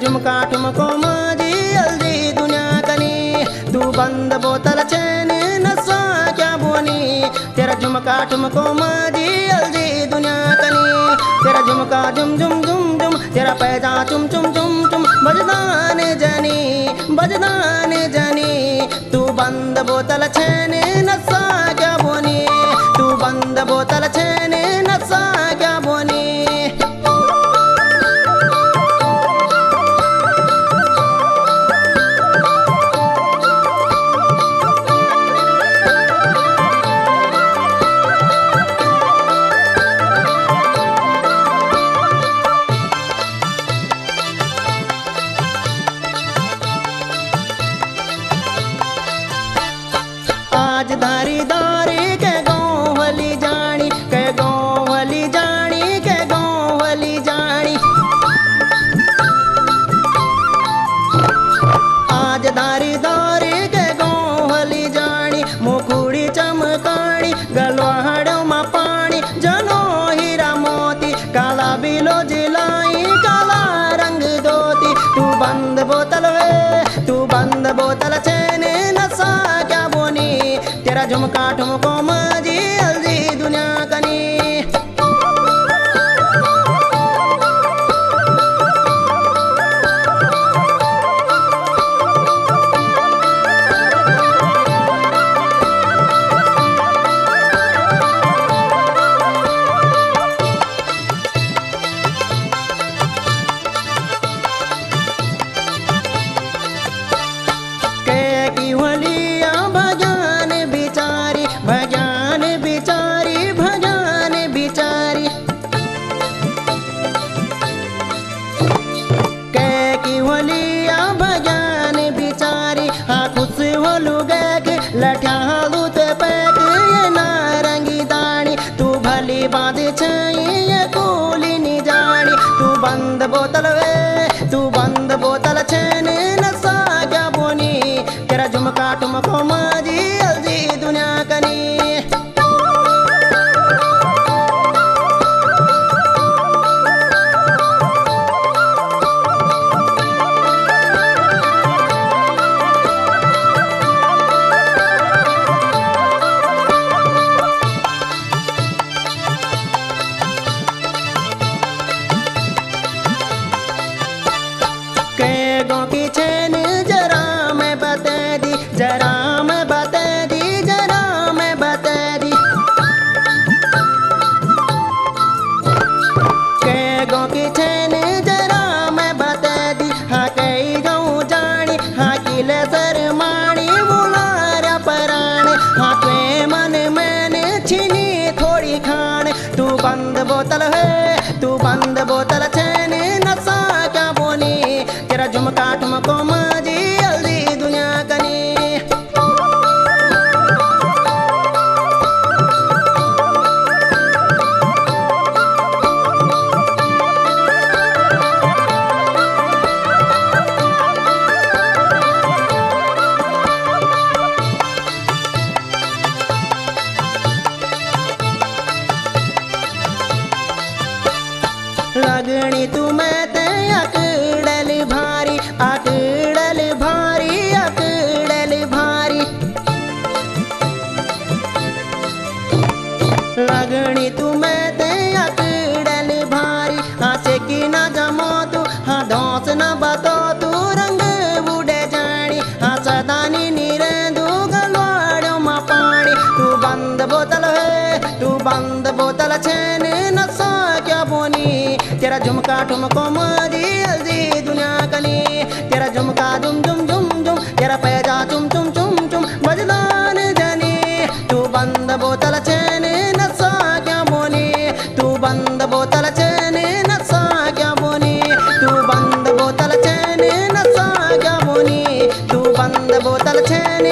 झुमका ठुमको माजी हल्दी दुनिया कनी। तू बंद बोतल चैन नशा क्या बोनी, तेरा झुमका ठुमको माजी हल्दी दुनिया कनी। तेरा झुमका झुम झुम झुम झुम, तेरा पैजा चुम चुम चुम चुम, बजदान जनी बजदान जनी। तू बंद बोतल चैन नशा क्या बोनी, तू बंद बोतल चैन नशा क्या बोनी। आज धारी दारी के गाँव वाली जानी, के गाँव वाली जानी, के गाँव वाली जानी। आज धारी दारी के गाँव वाली जानी, मुकुड़ी चमकानी गलवाड़ों में पानी, जनो हीरा मोती काला बिलो जिलाई, काला रंग धोती। तू बंद बोतल वे, तू बंद बोतल चैन नशा क्या बोनी, तेरा झुमका ठुमको माजी हल्दी दुनिया कनी। भजन बिचारी भजन बिचारी, कै की होलिया भजन बिचारी। हाँ खुश होलू गैक लठ्यालू ते पैक ये नारंगी दानी, तू भली बांध छई ये कोली नी जानी। तू बंद बोतल वे, तू बंद बोतल चैन नशा क्या बोनी, तेरा झुमका ठुमको माजी हल्दी दुनिया कनी। कै गो की चैन जरा मैं बता दी, जरा मैं बता दी, जरा मैं बता दी। कै गो की चैन जरा मैं बता दी। हाँ कई गाँव जानी, हाँ किले सर मानी बुलारा पराण। हाँ त्वे मन मैंने छीनी थोड़ी खान, तू बंद बोतल है, तू बंद बोतल चैन नशा क्या बोनी, तेरा झुमका ठुमको माजी हल्दी दुनिया कनी। लगनी तू मैं ते अकड़ल भारी, अकड़ल भारी, अकड़ल भारी। लगनी तू मैं ते अकड़ल भारी। हाँ से की ना जमो तू, हाँ धौस ना बतो तू, रंग बूढ़े जानी। हाँ सदानी नीरेंदू गलवाड़ों में पानी। तू बंद बोतल है, तू बंद बोतल चैन नशा क्या बोनी, तेरा झुमका ठुमको माजी हल्दी दुनिया कनी। तेरा झुमका झुम झुम झुम झुम, तेरा पैजा चुम चुम चुम चुम, बजदान जनी। तू बंद बोतल चैन नशा क्या बोनी, तू बंद बोतल चैन नशा क्या बोनी, तू बंद बोतल चैन नशा क्या बोनी, तू बंद बोतल चैन